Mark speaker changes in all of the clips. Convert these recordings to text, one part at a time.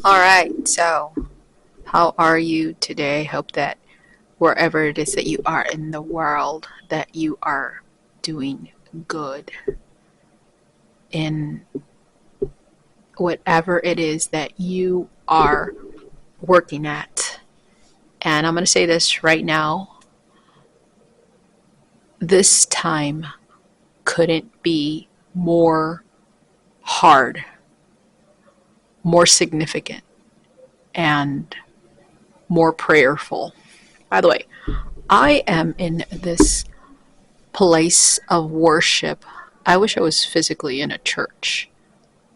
Speaker 1: All right, so how are you today? Hope that wherever it is that you are in the world, that you are doing good in whatever it is that you are working at. And I'm going to say this right now, this time couldn't be more hard, more significant, and more prayerful. By the way, I am in this place of worship. I wish I was physically in a church,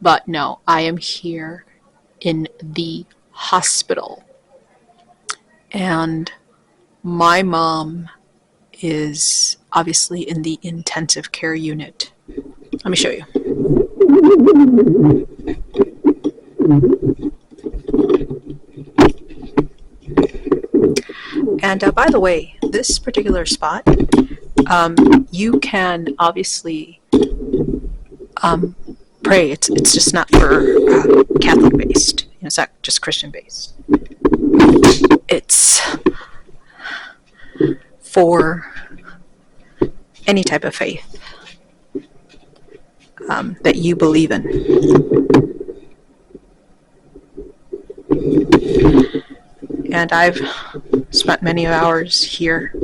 Speaker 1: but no, I am here in the hospital. And my mom is obviously in the intensive care unit. Let me show you. And by the way, this particular spot, you can obviously pray. It's just not for Catholic based. It's not just Christian based. It's for any type of faith that you believe in. And I've spent many hours here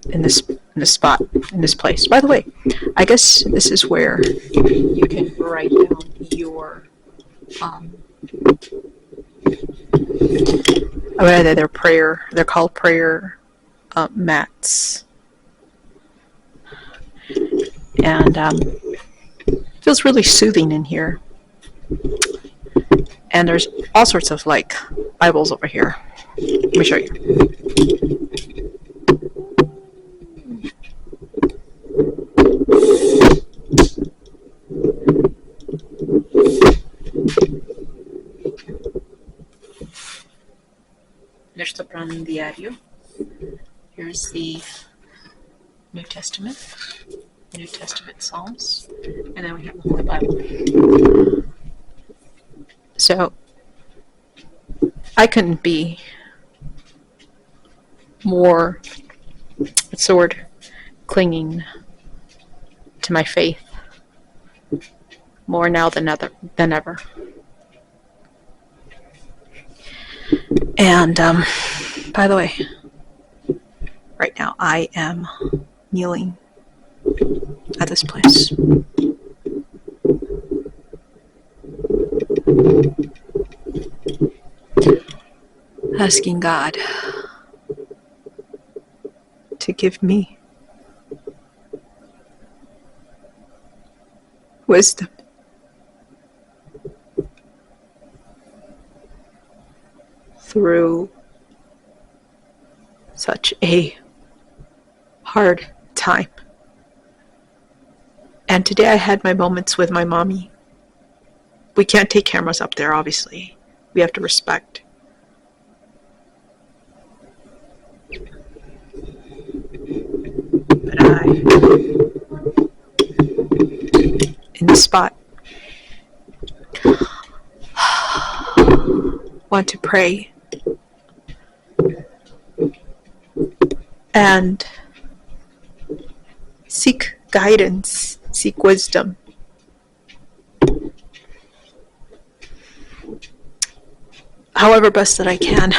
Speaker 1: in this spot, in this place. By the way, I guess this is where you can write down your they're prayer. They're called prayer mats, and it feels really soothing in here. And there's all sorts of like Bibles over here. Let me show you. Nuestro plan diario. Here's the New Testament Psalms, and then we have the Holy Bible. So I couldn't be more, what's the word, clinging to my faith more now than ever. And by the way, right now I am kneeling at this place. Asking God to give me wisdom through such a hard time. And today I had my moments with my mommy. We can't take cameras up there, obviously. We have to respect. But I, in this spot, want to pray and seek guidance, seek wisdom. However best that I can.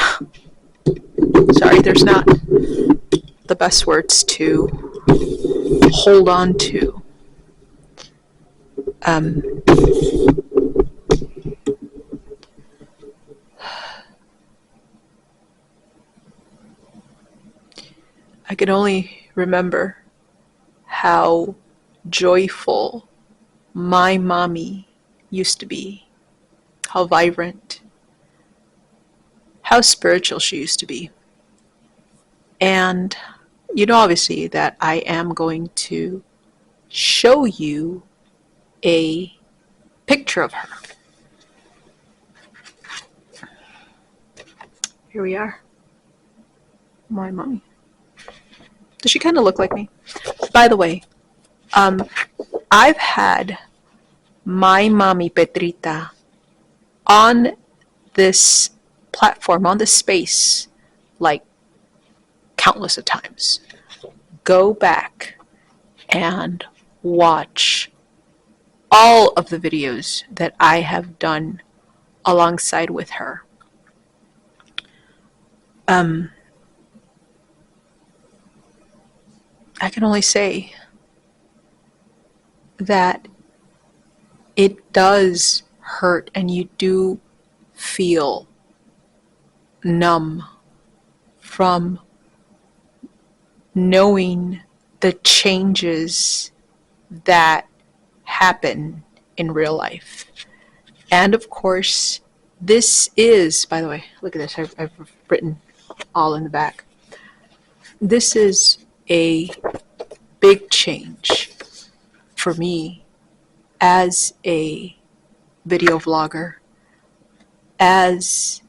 Speaker 1: Sorry, there's not the best words to hold on to. I can only remember how joyful my mommy used to be, how vibrant, how spiritual she used to be. And you know, obviously, that I am going to show you a picture of her. Here we are. My mommy. Does she kind of look like me? By the way, I've had my mommy Petriita on this platform, on this space, like countless of times. Go back and watch all of the videos that I have done alongside with her. I can only say that it does hurt and you do feel numb from knowing the changes that happen in real life. And of course, this is, by the way, look at this, I've written all in the back. This is a big change for me as a video vlogger, as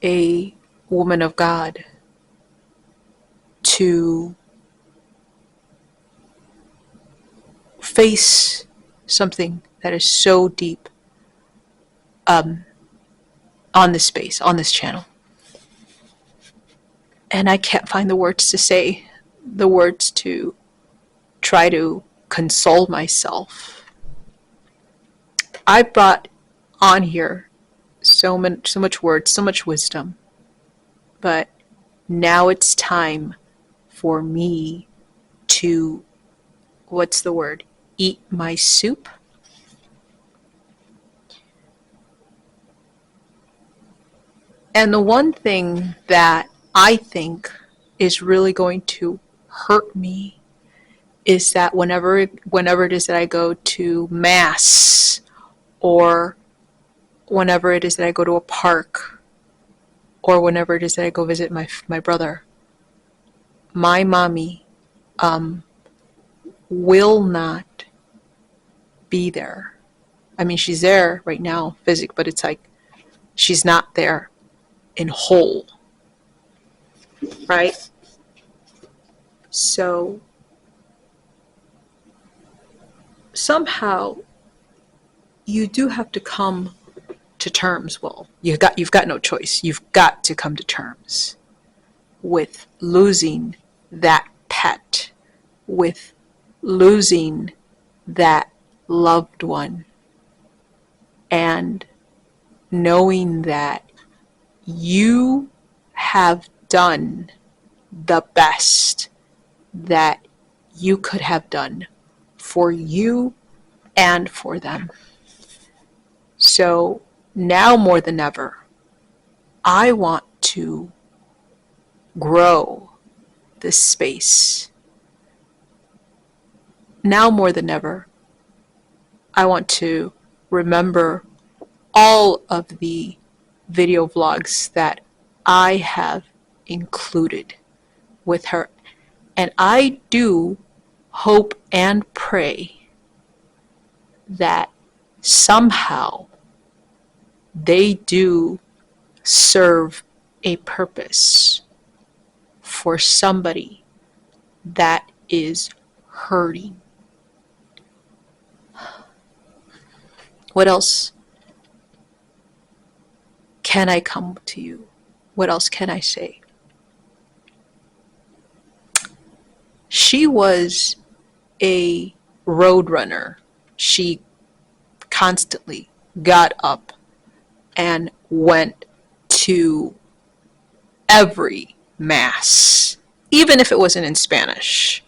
Speaker 1: a woman of God, to face something that is so deep on this space, on this channel. And I can't find the words to say, the words to try to console myself. I brought on here so much words, so much wisdom, but now it's time for me to, what's the word? Eat my soup. And the one thing that I think is really going to hurt me is that whenever it is that I go to mass, or whenever it is that I go to a park, or whenever it is that I go visit my brother, my mommy will not be there. I mean, she's there right now, physically, but it's like she's not there in whole, right? So somehow you do have to come to terms. Well, you've got no choice. You've got to come to terms with losing that pet, with losing that loved one, and knowing that you have done the best that you could have done for you and for them. So now more than ever, I want to grow this space. Now more than ever, I want to remember all of the video vlogs that I have included with her. And I do hope and pray that somehow they do serve a purpose for somebody that is hurting. What else can I come to you? What else can I say? She was a road runner. She constantly got up and went to every mass, even if it wasn't in Spanish.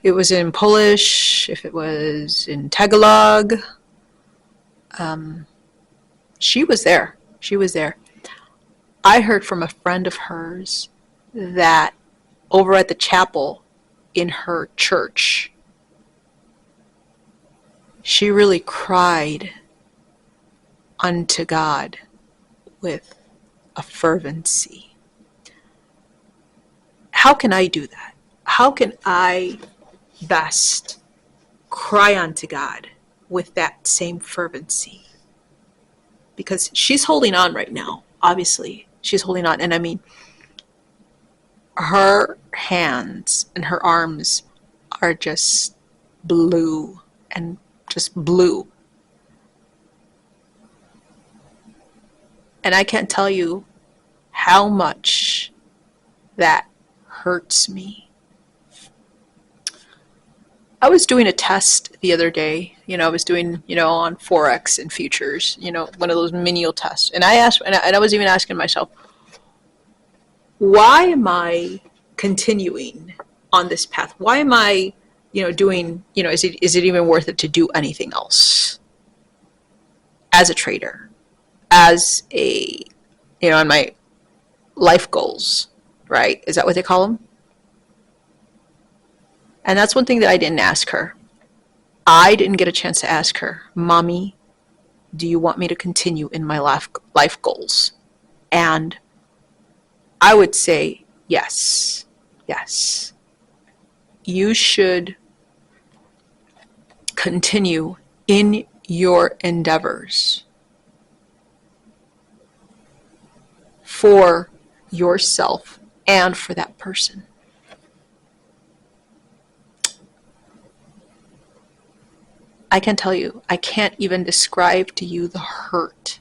Speaker 1: It was in Polish, if it was in Tagalog. She was there. She was there. I heard from a friend of hers that over at the chapel in her church, she really cried unto God with a fervency. How can I do that? How can I best cry unto God with that same fervency? Because she's holding on right now. Obviously, she's holding on. And I mean, her hands and her arms are just blue and just blue. And I can't tell you how much that hurts me. I was doing a test the other day. I was doing, on Forex and futures, one of those menial tests. And I asked, and I was even asking myself, why am I continuing on this path? Why am I, doing, is it even worth it to do anything else as a trader, as a, on my life goals, right? Is that what they call them? And that's one thing that I didn't ask her. I didn't get a chance to ask her, Mommy, do you want me to continue in my life goals? And I would say, yes, yes. You should continue in your endeavors for yourself and for that person. I can tell you, I can't even describe to you the hurt.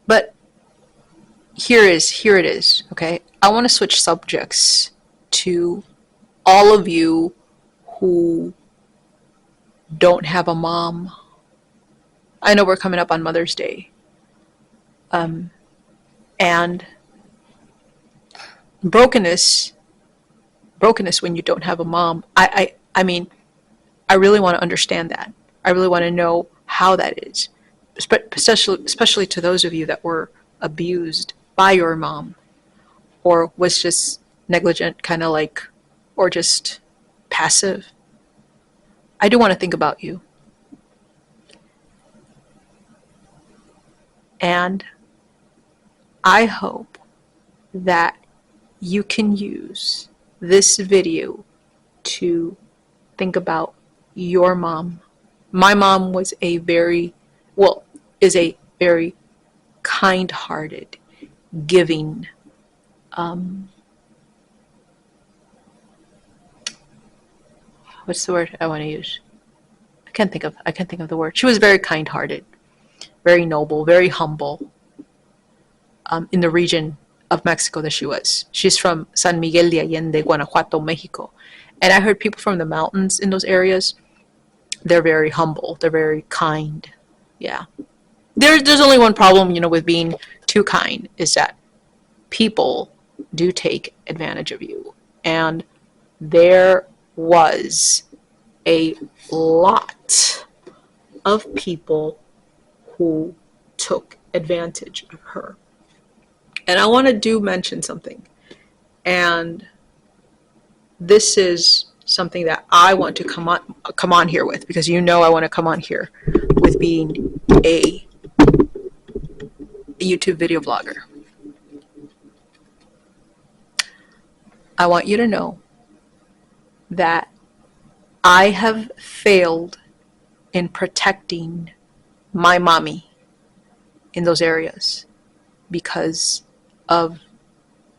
Speaker 1: But here it is, okay? I want to switch subjects to all of you who don't have a mom. I know we're coming up on Mother's Day. And brokenness when you don't have a mom, I mean, I really want to understand that. I really want to know how that is, especially to those of you that were abused by your mom or was just negligent, kind of like, or just passive. I do want to think about you. And I hope that you can use this video to think about your mom. My mom was is a very kind-hearted, giving, what's the word I want to use? I can't think of the word. She was very kind-hearted, very noble, very humble, in the region of Mexico that she was. She's from San Miguel de Allende, Guanajuato, Mexico. And I heard people from the mountains in those areas, they're very humble. They're very kind. Yeah. There's only one problem, with being too kind, is that people do take advantage of you. And there was a lot of people who took advantage of her. And I want to mention something. And this is something that I want to come on here with, because I want to come on here with being a YouTube video vlogger. I want you to know that I have failed in protecting my mommy in those areas because of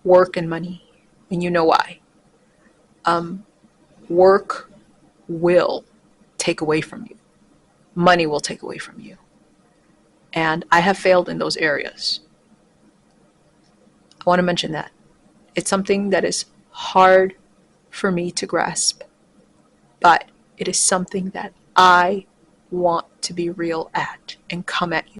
Speaker 1: work and money. And you know why. Work will take away from you. Money will take away from you. And I have failed in those areas. I want to mention that. It's something that is hard for me to grasp, but it is something that I want to be real at and come at you.